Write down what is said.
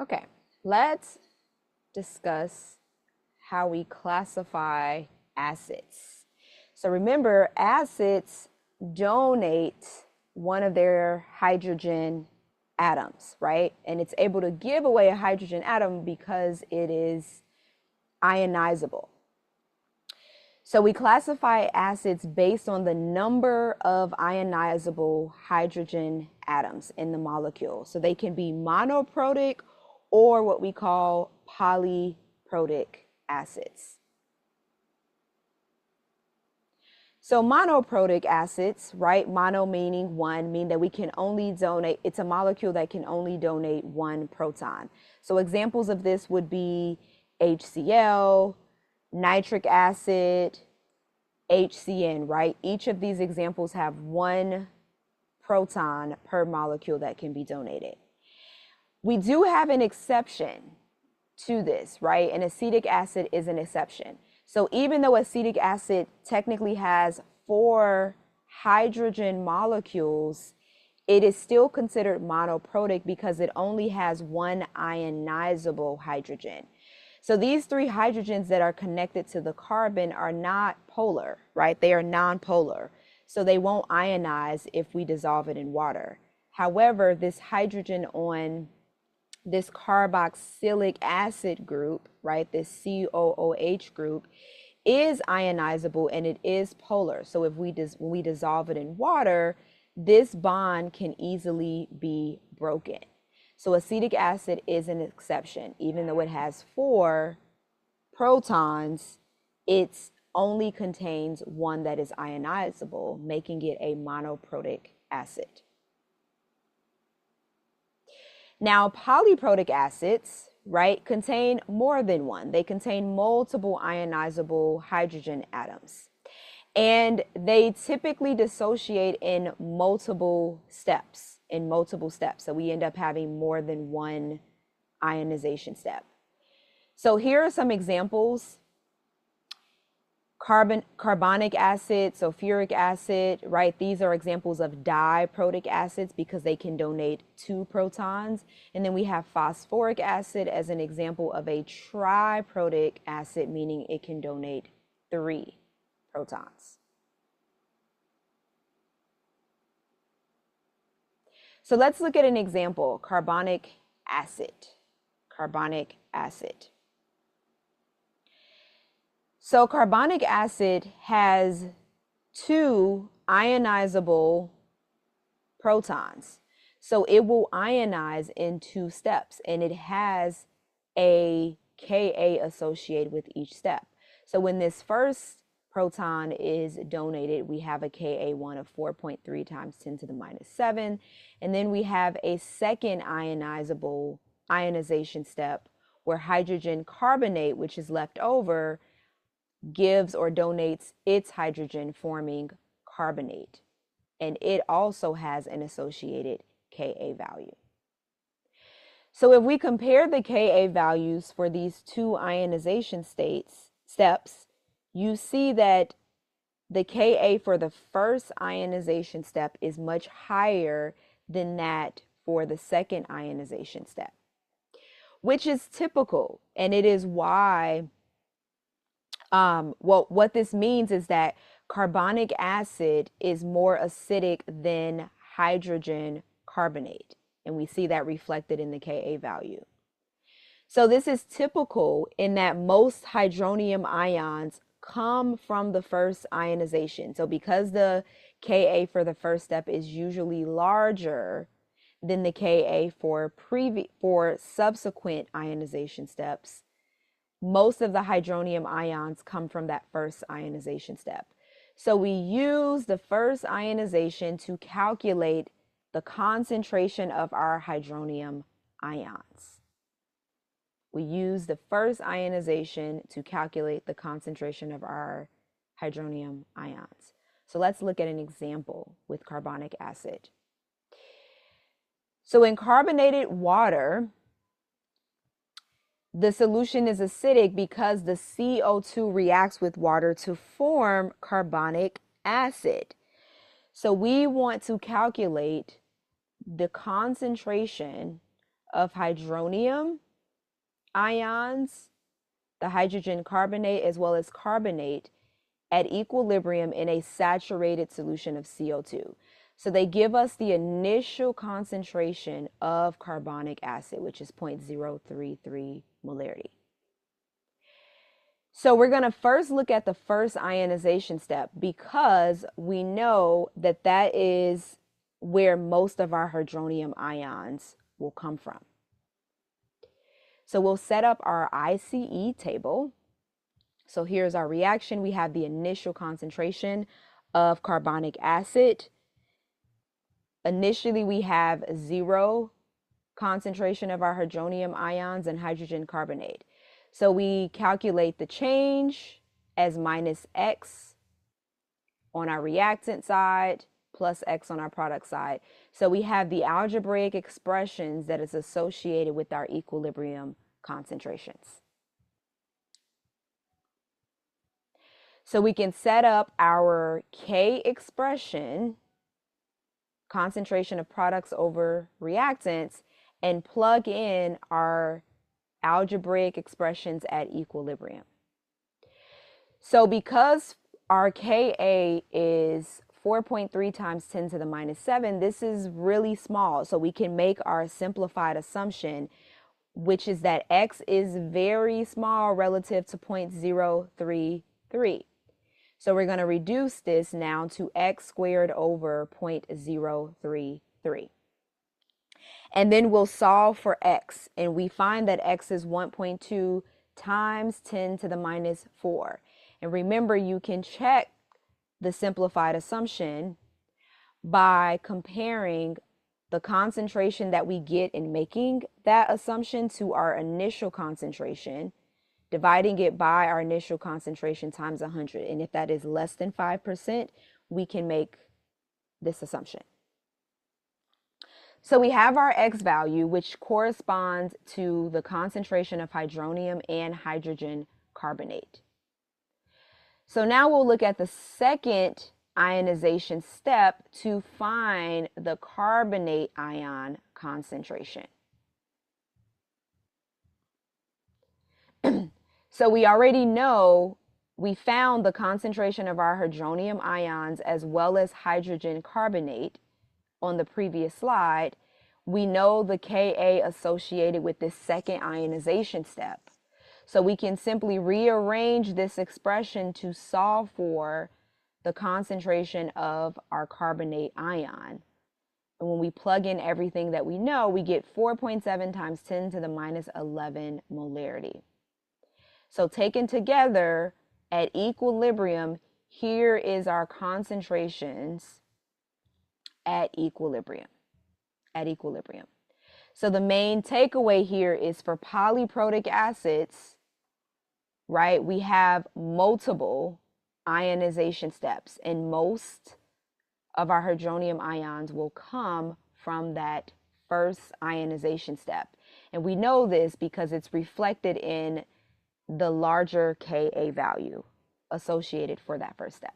Okay, let's discuss how we classify acids. So remember, acids donate one of their hydrogen atoms, right? And it's able to give away a hydrogen atom because it is ionizable. So we classify acids based on the number of ionizable hydrogen atoms in the molecule. So they can be monoprotic or what we call polyprotic acids. So monoprotic acids, right? Mono meaning one, mean that we can only donate, it's a molecule that can only donate one proton. So examples of this would be HCl, nitric acid, HCN, right? Each of these examples have one proton per molecule that can be donated. We do have an exception to this, right? And acetic acid is an exception. So even though acetic acid technically has 4 hydrogen molecules, it is still considered monoprotic because it only has one ionizable hydrogen. So these 3 hydrogens that are connected to the carbon are not polar, right? They are nonpolar. So they won't ionize if we dissolve it in water. However, this hydrogen on this carboxylic acid group, right, this COOH group, is ionizable and it is polar. So if when we dissolve it in water, this bond can easily be broken. So acetic acid is an exception. Even though it has 4 protons, it only contains one that is ionizable, making it a monoprotic acid. Now, polyprotic acids, right, contain more than one. They contain multiple ionizable hydrogen atoms. And they typically dissociate in multiple steps, So we end up having more than one ionization step. So here are some examples. Carbonic acid, sulfuric acid, right? These are examples of diprotic acids because they can donate 2 protons. And then we have phosphoric acid as an example of a triprotic acid, meaning it can donate 3 protons. So let's look at an example, carbonic acid. Carbonic acid. So carbonic acid has 2 ionizable protons. So it will ionize in 2 steps, and it has a Ka associated with each step. So when this first proton is donated, we have a Ka1 of 4.3 times 10 to the minus 7. And then we have a second ionization step where hydrogen carbonate, which is left over, gives or donates its hydrogen, forming carbonate. And it also has an associated Ka value. So if we compare the Ka values for these 2 ionization steps, you see that the Ka for the first ionization step is much higher than that for the second ionization step, which is typical. And it is why what this means is that carbonic acid is more acidic than hydrogen carbonate. And we see that reflected in the Ka value. So this is typical in that most hydronium ions come from the first ionization. So because the Ka for the first step is usually larger than the Ka for subsequent ionization steps, most of the hydronium ions come from that first ionization step. So we use the first ionization to calculate the concentration of our hydronium ions. We use the first ionization to calculate the concentration of our hydronium ions. So let's look at an example with carbonic acid. So in carbonated water, the solution is acidic because the CO2 reacts with water to form carbonic acid. So we want to calculate the concentration of hydronium ions, the hydrogen carbonate as well as carbonate, at equilibrium in a saturated solution of CO2. So they give us the initial concentration of carbonic acid, which is 0.033 molarity. So we're going to first look at the first ionization step because we know that that is where most of our hydronium ions will come from. So we'll set up our ICE table. So here's our reaction. We have the initial concentration of carbonic acid. Initially, we have 0 concentration of our hydronium ions and hydrogen carbonate. So we calculate the change as minus X on our reactant side plus X on our product side. So we have the algebraic expressions that is associated with our equilibrium concentrations. So we can set up our K expression, concentration of products over reactants, and plug in our algebraic expressions at equilibrium. So because our Ka is 4.3 times 10 to the minus 7, this is really small. So we can make our simplified assumption, which is that X is very small relative to 0.033. So we're going to reduce this now to X squared over 0.033. And then we'll solve for X, and we find that X is 1.2 times 10 to the minus 4. And remember, you can check the simplified assumption by comparing the concentration that we get in making that assumption to our initial concentration, dividing it by our initial concentration times 100. And if that is less than 5%, we can make this assumption. So we have our X value, which corresponds to the concentration of hydronium and hydrogen carbonate. So now we'll look at the second ionization step to find the carbonate ion concentration. So we already know we found the concentration of our hydronium ions as well as hydrogen carbonate on the previous slide. We know the Ka associated with this second ionization step. So we can simply rearrange this expression to solve for the concentration of our carbonate ion. And when we plug in everything that we know, we get 4.7 times 10 to the minus 11 molarity. So taken together at equilibrium, here is our concentrations at equilibrium. So the main takeaway here is for polyprotic acids, right? We have multiple ionization steps, and most of our hydronium ions will come from that first ionization step. And we know this because it's reflected in the larger Ka value associated for that first step.